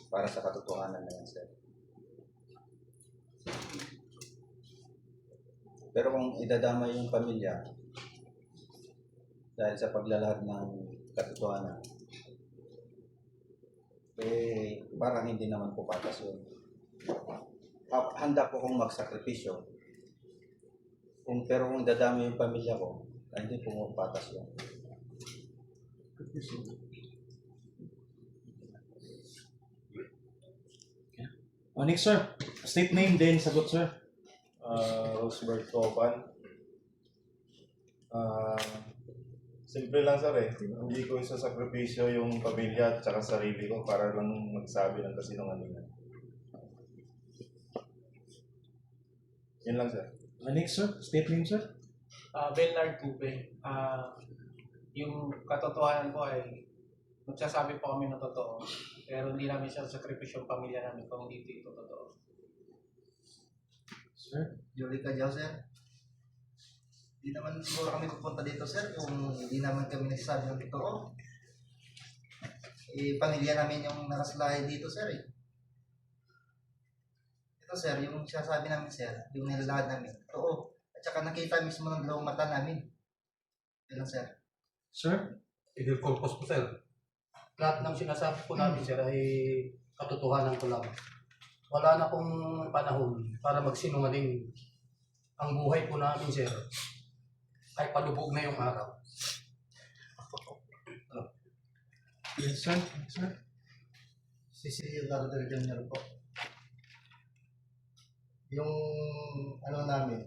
para sa katotohanan na yan, sir. Pero kung idadamay yung pamilya dahil sa paglalahad ng katotohanan, parang hindi naman po patas yun. Handa po kong magsakripisyo. Pero kung dadamay yung pamilya ko, hindi po patas yun. Next, sir. State name din, sagot, sir. Roseberg Topan. Simple lang sir eh. Hindi ko isasakripisyo yung pamilya at saka sarili ko para lang magsabi ng kasinungalingan. Yun lang sir. Next, sir. State name, sir. Bernard Coupe. Yung katotohanan ko ay magsasabi po kami ng totoo. Pero hindi namin siya sakripisyo yung pamilya namin kung hindi ito totoo. Sir. Yulika Diaw, sir. Hindi naman siguro kami pupunta dito, sir, kung hindi naman kami nagsasabi ng totoo. Pamilya namin yung nakaslahay dito, sir. Ito, sir, yung sinasabi namin, sir, yung nilalahad namin. Totoo. At saka nakita mismo ng dalawang mata namin. Yun lang, sir. Sir. Idil corpus po, sir. Lahat ng sinasabi po namin, sir, ay katotohanan ko lang. Wala na pong panahon para magsinungaling. Ang buhay po namin, sir, ay palubog na yung araw. Yes, sir. Sir. Cecilio Gardner Jr. po. Yung ano namin,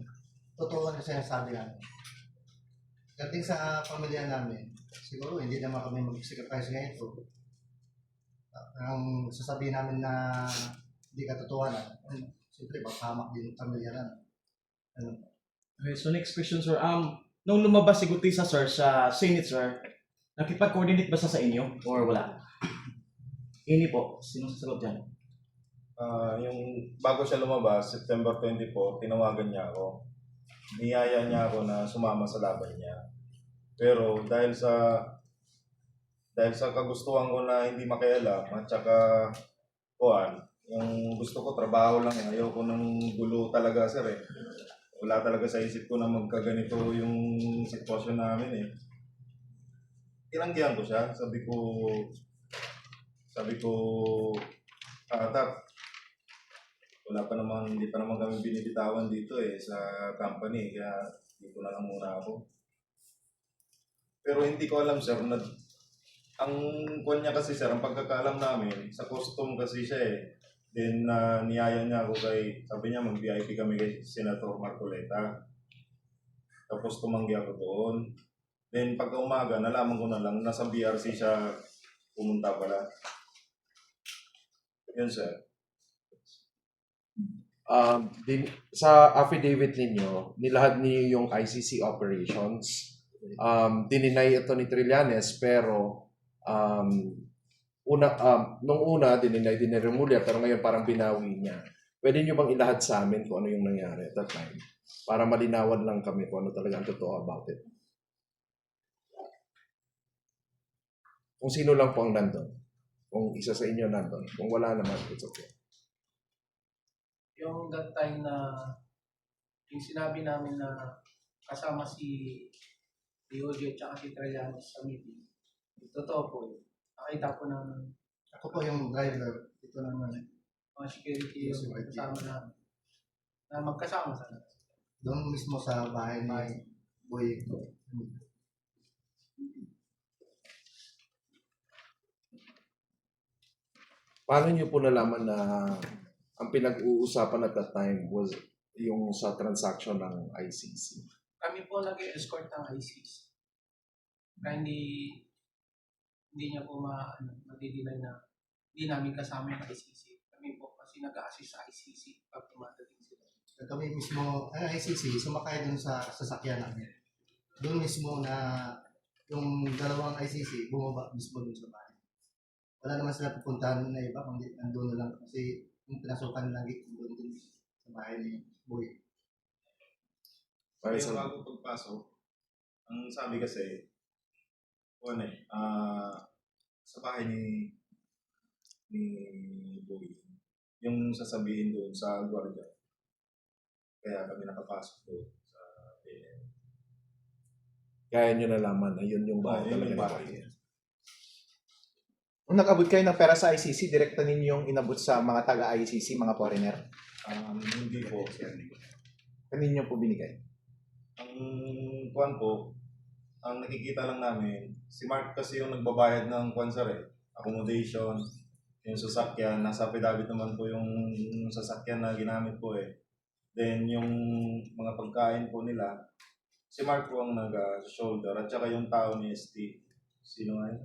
totoo na sinasabi namin. Dating sa pamilya namin, siguro hindi naman kami mag-sacrifice ngayon ito. Ang sasabihin namin na hindi katotohanan, siyempre papahamak din yung pamilya namin. Ano? Okay, so next question, sir. Nung lumabas si Gutisa, sir, sa Senate, sir, nakipag-coordinate ba siya sa inyo or wala? Ini po. Sinong sasagot dyan? Yung bago siya lumabas, September 24, tinawagan niya ako. Niyaya niya ako na sumama sa laban niya. Pero dahil sa kagustuhan ko na hindi makialam at saka yung gusto ko trabaho lang, ayoko ng gulo talaga sir eh. Wala talaga sa isip ko na magkaganito yung sitwasyon namin eh. Tinanggihan ko siya, sabi ko, Tap, hindi pa naman kami binibitawan dito eh sa company, kaya dito na lang muna ako. Pero hindi ko alam sir, ang kwan niya kasi sir, ang pagkakaalam namin, sa custom kasi siya eh. Then niyaya niya ako sabi niya mag-VIP kami kay Senator Marcoleta. Tapos tumanggi ako doon. Then pagka umaga, nalaman ko na lang, nasa BRC siya pumunta pala. Yun sir. Sa affidavit ninyo, nilahad niyo yung ICC operations. Dininay ito ni Trillanes pero nung una dininay din ni Remulla pero ngayon parang binawi niya. Pwede niyo bang ilahad sa amin kung ano yung nangyari at that time? Para malinawan lang kami kung ano talaga ang totoo about it. Kung sino lang po ang nandun. Kung isa sa inyo nandun. Kung wala naman, it's okay. Yung that time na yung sinabi namin na kasama si DOJ at si Trillanes sa meeting, totoo po yun. Nakita po ng Ako po yung driver. Ito naman. mga security yung kasama namin. Na magkasama sana. Doon mismo sa bahay ni Boy. Paano niyo po nalaman na ang pinag-uusapan at that time was yung sa transaction ng ICC? Kami po nag-escort ng ICC. Kaya hindi niya po madidinay na hindi namin kasama yung ICC. Kami po kasi nag-assist sa ICC pag tumatating sila. Kami mismo, ICC, sumakay dun sa sasakyan namin. Doon mismo na yung dalawang ICC bumaba mismo dun sa bahay. Wala naman sila pupuntahan na iba, kundi nandun na lang kasi yung pinasukan lagi doon din sa bahay ni Boy. Yung bago pagpasok, ang sabi kasi, sa bahay ni Boy. Yung sasabihin doon sa gwardiya. Kaya kami nakapasok doon sa PN. Kaya nyo nalaman na yun yung bahay Yun talaga yung ni bahay. Boy. Kung nag-abot kayo ng pera sa ICC, direkta ninyong inabot sa mga taga-ICC, mga foreigner? Hindi po, sir. Kaninyo po binigay? Ang kuwan po, ang nakikita lang namin, si Mark kasi yung nagbabayad ng kuwan sir accommodation, yung sasakyan, nasa affidavit naman po yung sasakyan na ginamit po eh. Then yung mga pagkain po nila, si Mark po ang nag-shoulder at saka yung tao ni ST. Sino nga yun?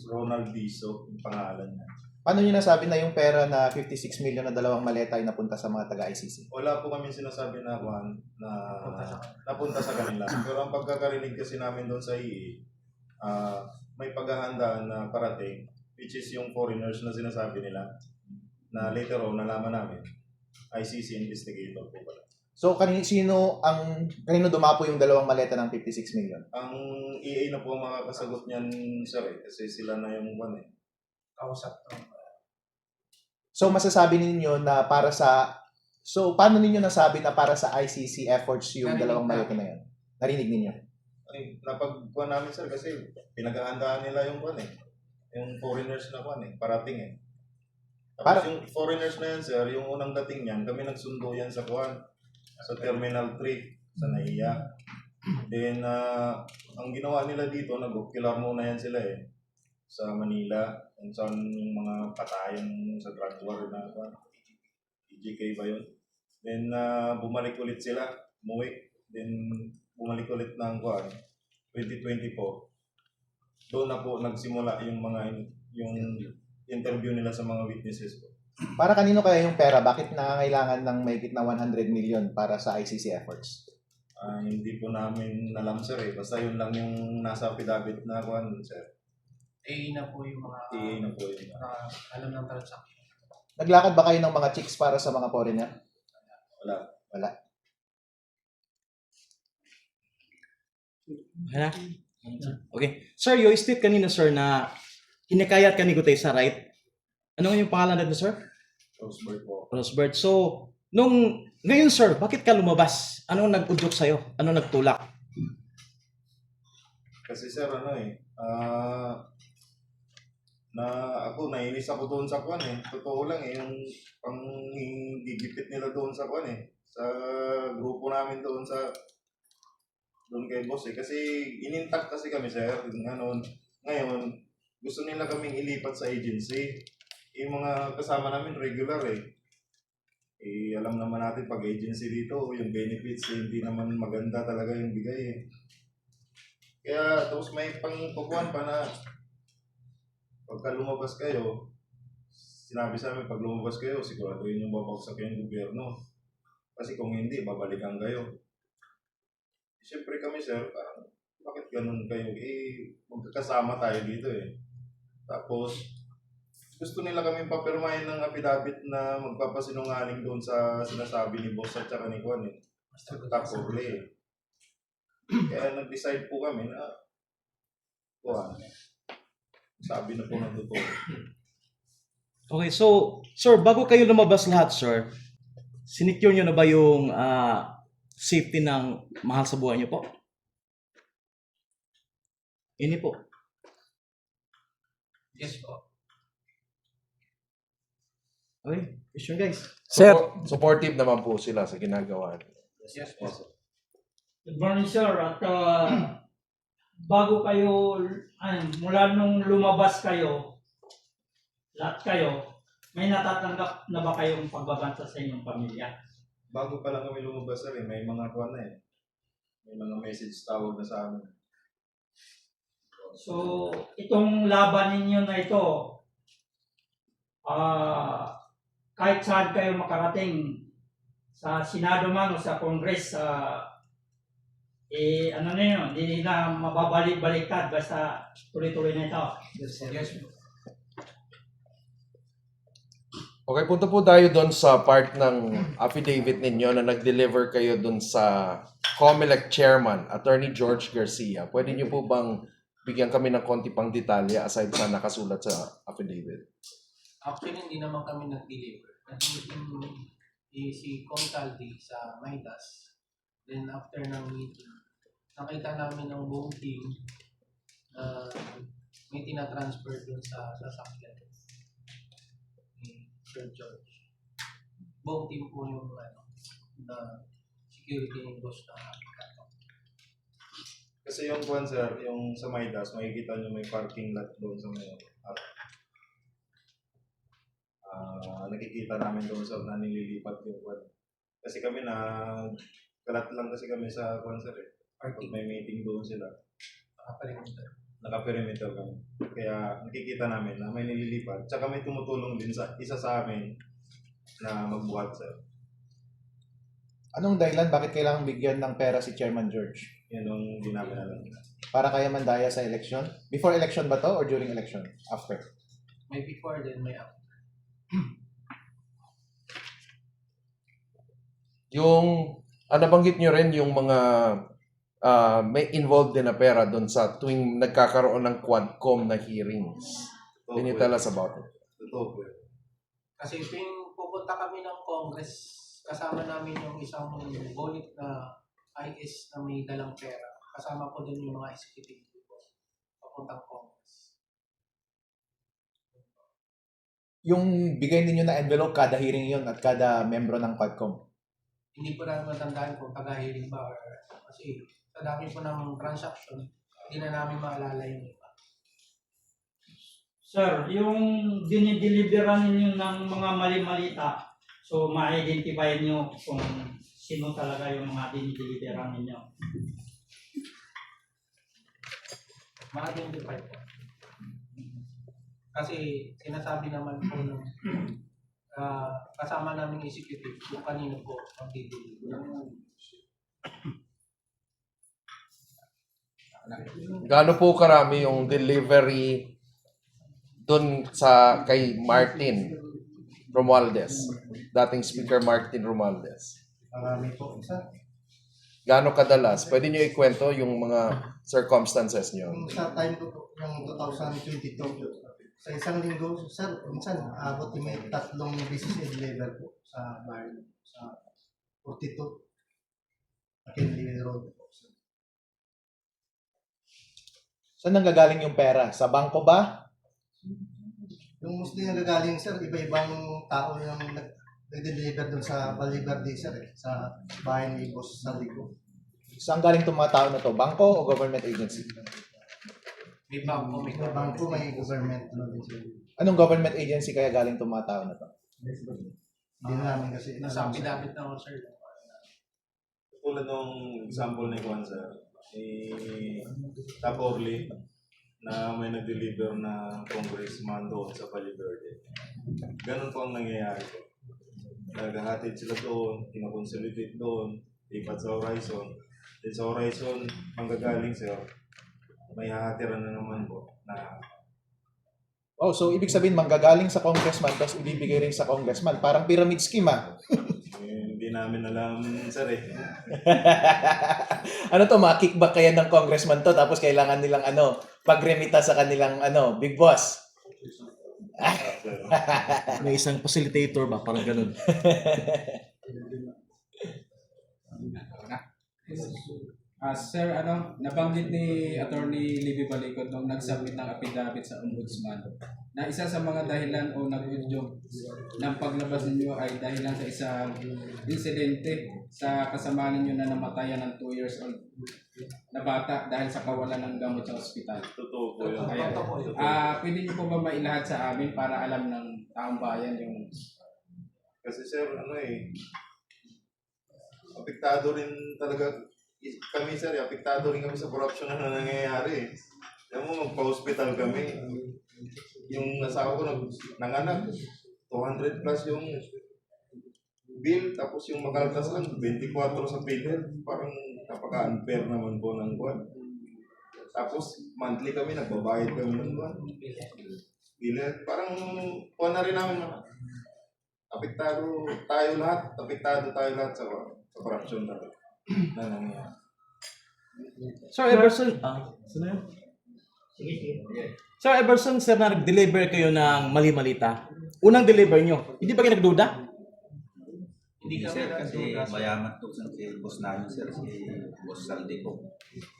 Ronald Diso, yung pangalan niya. Paano nyo nasabi na yung pera na 56 million na dalawang maleta ay napunta sa mga taga-ICC? Wala po kami sinasabi na kuwan na napunta sa kanila. Pero ang pagkakarinig kasi namin doon sa IE, may paghahandaan na parating, which is yung foreigners na sinasabi nila, na later on nalaman namin, ICC investigator po pala. So, kanino dumapo yung dalawang maleta ng 56 million? Ang EA na po ang makakasagot niyan, sir, kasi sila na yung kuwan eh. Kausap to. So, masasabi ninyo na para sa... So, paano ninyo nasabi na para sa ICC efforts yung Narinig dalawang maleta namin. na yan? Narinig ninyo? Ay, napagkuhan namin, sir, kasi pinaghahandaan nila yung kuwan eh. Yung foreigners na kuwan eh, parating eh. Tapos yung foreigners na yan, sir, yung unang dating niyan, kami nagsundo yan sa kuwan, sa Terminal 3, sa NAIA. Then, ang ginawa nila dito, nag-ocular muna yan sila eh, sa Manila, kung saan yung mga patayan sa drug war na kuwan. EJK ba yun? Then, bumalik ulit sila, umuwi. Then, bumalik ulit ng kuwan, 2024. Doon na po nagsimula yung interview nila sa mga witnesses po. Para kanino kaya yung pera? Bakit nangangailangan ng mahigit na 100 million para sa ICC efforts? Hindi po namin alam, sir eh. Basta yun lang yung nasa affidavit na kuwan, sir. EA na po yung mga EA na po yun. alam ng transaction. Naglakad ba kayo ng mga chicks para sa mga foreigner? Wala. Hala? Okay. Sir, you state kanina, sir, na hinakayat ka ni Gutay sa right. Ano nga yung pangalan natin, sir? Roseburg po. Rosebert. So, ngayon, sir, bakit ka lumabas? Anong nag-udyok sa'yo? Anong nagtulak? Kasi sir, nainis ako doon sa kuwan eh. Totoo lang eh, yung panggigipit nila doon sa kuwan eh. Sa grupo namin doon kay boss eh. Kasi inintak kasi kami, sir. Ngayon, gusto nila kaming ilipat sa agency. Yung mga kasama namin regular eh. Alam naman natin pag agency dito, yung benefits hindi naman maganda talaga yung bigay eh. Kaya tapos may pangkukuhan pa na pagka lumabas kayo, sinabi sa amin pag lumabas kayo, siguraduhin yung babagsak yung gobyerno. Kasi kung hindi, babalikan kayo. Siyempre kami, sir, parang bakit ganun kayo? Magkakasama tayo dito eh. Tapos, gusto nila kami papirmahin ng affidavit na magpapasinungaling doon sa sinasabi ni boss at saka ni Juan eh. Tapos kaya nag-decide po kami na Juan, sabi na po ng totoo. Okay, so, sir, bago kayo lumabas lahat, sir, sinecure nyo na ba yung safety ng mahal sa buhay nyo po? Ini po. Yes po. Okay, question guys. Supportive naman po sila sa ginagawa. Yes po. Good morning, sir. At bago kayo, mula nung lumabas kayo, lahat kayo, may natatanggap na ba kayong pagbabanta sa inyong pamilya? Bago pa lang kami lumabas sir, may mga kuwan na eh. May mga message tawag na sa amin. So, itong laban ninyo na ito, kahit saan kayo makarating, sa Senado man o sa Congress, ano na yun, hindi na mababalik-baliktad, basta tuloy-tuloy na ito. Yes po. Okay, punta po tayo doon sa part ng affidavit ninyo na nag-deliver kayo doon sa COMELEC Chairman, Attorney George Garcia. Pwede niyo po bang bigyan kami ng konti pang detalye aside sa nakasulat sa affidavit. Actually, hindi naman kami nag-deliver. Nag-meeting si Concaldi sa Maidas. Then after ng meeting, nakita namin ng buong team na may tinatransfer dun sa sasakyan ni Sir George. Buong team po yung na security ng boss na Kato. Kasi yung kwan sir, yung sa Maidas, makikita nyo may parking lot doon sa may nakikita namin doon sa na nililipat yung kwan. Kasi kami kalat lang kasi kami sa kwan sir eh. Pag may meeting doon sila, naka-perimeter kami. Kaya nakikita namin na may nililipat. Tsaka may tumutulong din sa isa sa amin na magbuhat sir. Anong dahilan bakit kailangang bigyan ng pera si Chairman George? Yan ang hindi namin alam. Para kaya mandaya sa election? Before election ba to or during election? After? May before then may after. Yung, nabanggit nyo rin yung mga may involved din na pera doon sa tuwing nagkakaroon ng Quadcom na hearings. Can you tell us about it? Totoo po. Kasi tuwing pupunta kami ng Congress, kasama namin yung isang bonit na IS na may dalang pera. Kasama ko din yung mga executive ko papuntang Congress. Yung bigay ninyo na envelope kada hearing yon at kada membro ng Quadcom. Hindi ko na matandaan kung taga-hearing ba or kasi sa dami po ng transaction, hindi na namin maalala yung iba. Sir, yung dinideliveran ninyo ng mga mali-malita, so ma-identify nyo kung sino talaga yung mga dinideliveran ninyo. Ma-identify po. Kasi sinasabi naman po ng kasama namin executive kung kanino po ang dideliver. Gaano po karami yung delivery doon sa kay Martin Romualdez, dating Speaker Martin Romualdez? Marami po. Isa. Gaano kadalas? Pwede nyo ikwento yung mga circumstances nyo? Yung sa time ko po, yung 2022, sa isang linggo, sir, minsan abot yung may 3 beses i-deliver po sa bar, sa 42 McKinley Road po. Saan nanggagaling yung pera? Sa bangko ba? Yung mostly nagagaling, sir, iba-ibang tao yung nag-deliver doon sa Baliberde, sir, sa bahay ni Boss Saligo. Saan galing itong mga tao na to? Bangko o government agency? May bangko, may May bangko, may government. Ano din sir. Anong government agency kaya galing itong mga tao na to? Hindi na namin kasi. Nasa affidavit na ako, sir. Tulad nung example ni Juan sir, Top Orly, na may nag-deliver na congressman doon sa Baliberde. Ganun po ang nangyayari po. Naghahatid sila doon, kinakonsolidate doon, lipat sa Horizon. Then sa Horizon, manggagaling sir, may hahatiran na naman po na Oh, so ibig sabihin manggagaling sa congressman tapos ibibigay rin sa congressman. Parang pyramid scheme ah. hindi namin alam sir eh. Ano to, ma-kickback kaya ng congressman to tapos kailangan nilang pagremita sa kanilang big boss. May isang facilitator ba? Parang ganun. Sir, nabanggit ni Attorney Libby Balicod nung nag-submit ng affidavit sa Ombudsman na isa sa mga dahilan o nag-udyog ng paglabas ninyo ay dahilan sa isang insidente sa kasama ninyo na namatayan ng 2 years old na bata dahil sa kawalan ng gamot sa ospital. Totoo po yun. Ayan. Pwede niyo po ba mailahad sa amin para alam ng taong bayan yung... Kasi sir, apektado rin talaga kami sir, apektado rin kami sa corruption na nangyayari. Alam mo, magpa-hospital kami. Yung asawa ko nanganak, 200 plus yung bill, tapos yung makaltas lang, 24 sa PhilHealth. Parang napaka-unfair naman po ng buwan. Tapos monthly kami, nagbabayad kami ng buwan. PhilHealth, parang kuha na rin namin apektado tayo lahat sa corruption na nangyayari. Sir, Everson, sino yun? Sige, sige. Sir, ever since sir na nag-deliver kayo ng mali-malita, unang deliver nyo, hindi ba kayo nagduda? Hindi kami Sir, kasi nagduda, sir. mayaman to si boss namin, sir, si Boss Saldi po.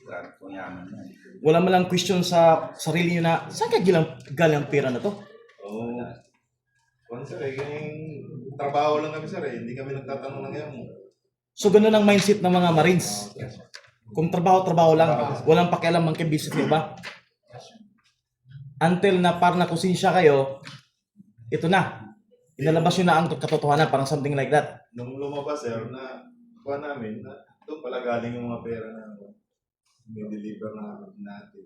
Grabe po yaman na. Wala malang question sa sarili nyo na, saan ka galang pera na to? Oo. Kung sir, yung trabaho lang kami sir hindi kami nagtatanong ng yan. So ganun ang mindset ng mga Marines. Kung trabaho-trabaho lang, walang pakialam mang business ng iba. Until na parang nakonsensya kayo, ito na. Inalabas nyo na ang katotohanan, parang something like that. Nung lumabas sir, na kuha namin, na doon pala galing yung mga pera na deliver na natin.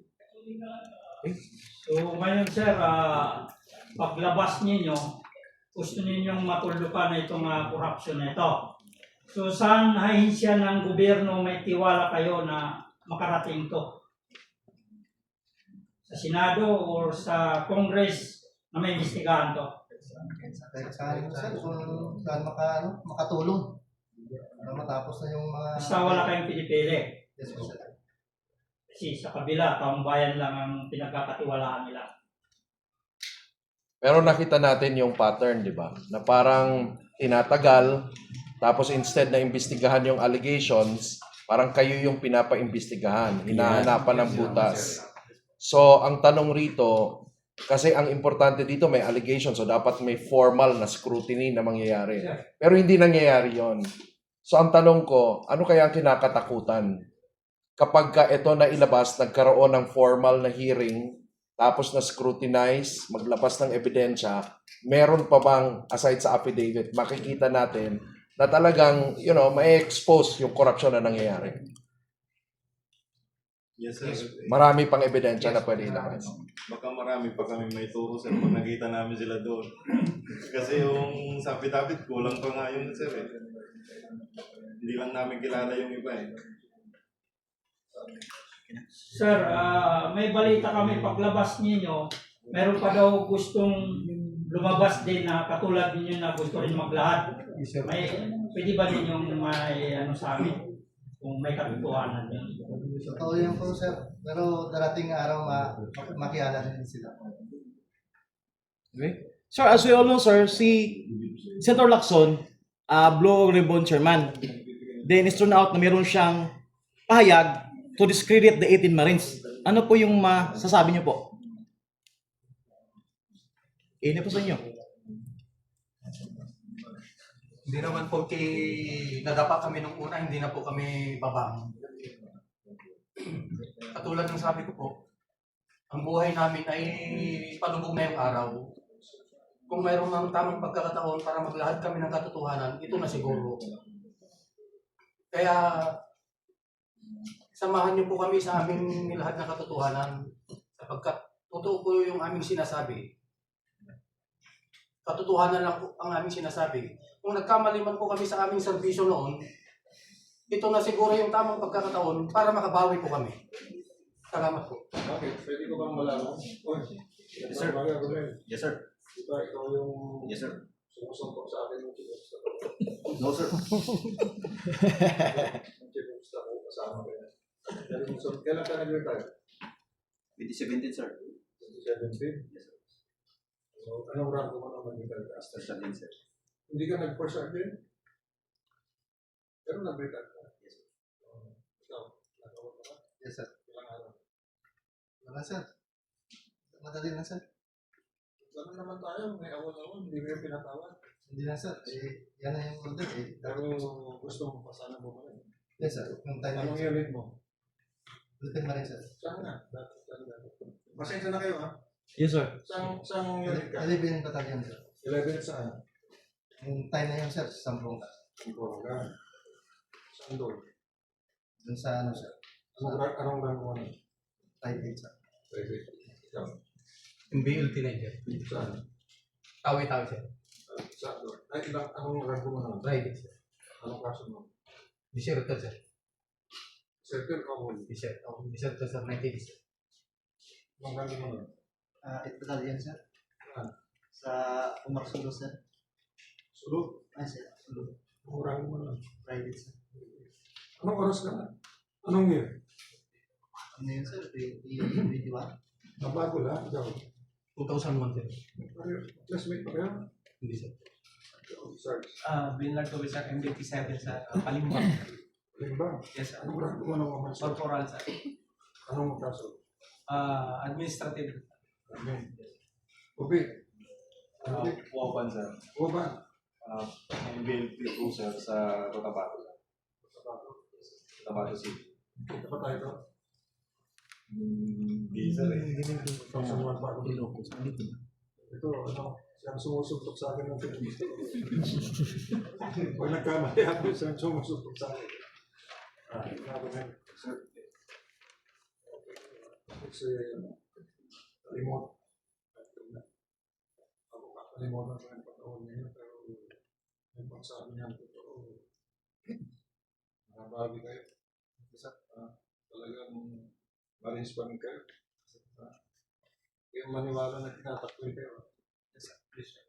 So ngayon sir, paglabas ninyo, gusto ninyong matulukan na itong corruption na ito. So saan ahensya ng gobyerno may tiwala kayo na makarating to? Sa Senado or sa Congress na may imbestigahan to? Kahit saan, sir, kung saan makatulong. Para matapos na yung mga... Basta wala kayong pinipili. Yes, sir. Kasi sa kabila, taumbayan lang ang pinagkakatiwalaan nila. Pero nakita natin yung pattern, di ba? Na parang tinatagal, tapos instead na imbestigahan yung allegations, parang kayo yung pinapa-imbestigahan, hinahanapan ng butas. So, ang tanong rito, kasi ang importante dito may allegation, so dapat may formal na scrutiny na mangyayari. Pero hindi nangyayari yon. So, ang tanong ko, ano kaya ang kinakatakutan? Kapag ka ito na ilabas, nagkaroon ng formal na hearing, tapos na scrutinize, maglabas ng ebidensya, meron pa bang, aside sa affidavit, makikita natin na talagang, may expose yung corruption na nangyayari. Yes sir. Marami pang ebidensya na pwede ilabas. Baka marami pa kami may turo sir pag nakita namin sila doon. Kasi yung sa affidavit, kulang pa nga yung sir eh. Hindi lang namin kilala yung iba eh. Sir, may balita kami paglabas ninyo, meron pa daw gustong lumabas din na katulad ninyo na gusto rin maglahad. Pwede ba ninyong may sa amin kung may katotohanan din? Totoo yan po, sir. Pero darating araw makilala rin sila. Okay. Sir, as we all know, sir, si Senator Lacson, Blue Ribbon Chairman. Then, it's turned out na meron siyang pahayag to discredit the 18 Marines. Ano po yung masasabi niyo po? Ini po sa inyo. Hindi naman po nadapa kami nung una, hindi na po kami babang. Katulad ng sabi ko po, ang buhay namin ay palubog na yung araw. Kung mayroon ng tamang pagkakataon para maglahad kami ng katotohanan, ito na siguro. Kaya, samahan niyo po kami sa aming nilahad ng katotohanan sapagkat totoo po yung aming sinasabi. Katotohanan lang po ang aming sinasabi. Kung nagkamali man po kami sa aming serbisyo noon, ito na siguro yung tamang pagkakataon para makabawi po kami. Salamat po. Okay, pwede ko bang malaman? Yes, sir. Yes, sir. Yes, sir. Sumusumpok sa akin yung kinusta. No, sir. Yung kinusta ko, kasama ko yan. Kailan ka nag-retire? 2017, sir. 2017? Yes, sir. So, anong rank mo naman nag-retire ka? Master Sergeant, sir. Hindi ka nag-first sergeant? Pero nag-retire ka? Yes, sir. Ikaw, nag-awag ka ba? Yes, sir. Ilang araw? Wala, sir. Madali lang, sir. Ganun naman tayo, may awal-awal, hindi mo yung pinatawad. Hindi lang, sir. Yan na yung order. Pero gusto mo pa sana bumalik. Yes, sir. Yung time Anong unit mo? Philippine Marine, sir. Saan nga? Pasensya na kayo ha? Yes, sir. Saan unit ka? 11 battalion, sir. 11 saan? Yung time na yun, sir, sa Sampunga. Sampunga. Saan doon? Dun sa ano, sir. Anong rank mo na? 5-8, sir. Ikaw? Yung BLT na yun. Saan? Tawi-tawi sir. Saan doon? Ay, anong rank mo na? Private sir. Anong klase mo? Deserter sir. Circle ka mo. Deserter sir, 90 sir. Anong rank mo na? 8 battalion, sir. Saan? Sa Umarsulo, sir. Sulod. Ay, sir. Sulo. Anong rank mo na? Private, sir. Anong oras ka na? Anong year? Ano yun, sir? 21? Nabago lahat daw. 2001 sir. Classmate pa kayo? Hindi sir. Sarge. Binlad ko sa MBT7 sa Palimbang. Limbang. Yes, sir. Ano naman sa Corporal, sir. anong kaso? Administrative. Amen. Ubi. Waban, sir. Uban. MBLT po, sir, sa Cotabato. Cotabato City. Kita pa tayo doon. Hindi, sir, eh. Pagsamuan pa ako dito. Ito, ano, siyang sumusuntok sa akin ng tulis. Pag nagkamali ako, siyang sumusuntok sa akin. Ito nga, sir. Kasi, kalimot. Ako kakalimutan ko yung pagkaon niya, pero yung pagsabi niya, totoo. Nakababi kayo. Isa, talagang Marines pa rin kayo. Yung maniwala na tinatakboy kayo. Yes, sir. Please, sir.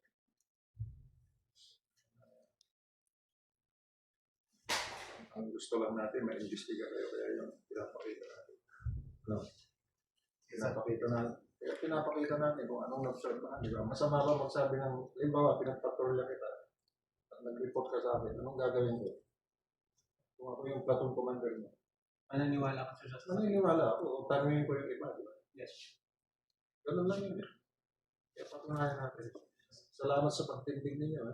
Ang gusto lang natin, ma-investiga kayo, kaya yung pinapakita natin. No? Pinapakita natin kung anong nag-serve, di ba? Masama ba magsabi ng, limbawa, pinagpatrolya kita, at nag-report ka sa akin, anong gagawin ko? Kung ako yung platoon commander mo. Mananiwala ka, sir, sa Naniniwala ako, o tanungin ko yung iba, di ba? Yes. Ganun lang yun. Kaya patunayan natin. Salamat sa pagtindig ninyo.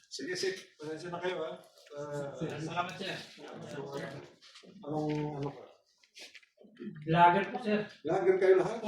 Sige, pasensya na kayo, ha? Salamat, sir. Anong, ano ka? Vlogger po, sir. Lager kayo lahat?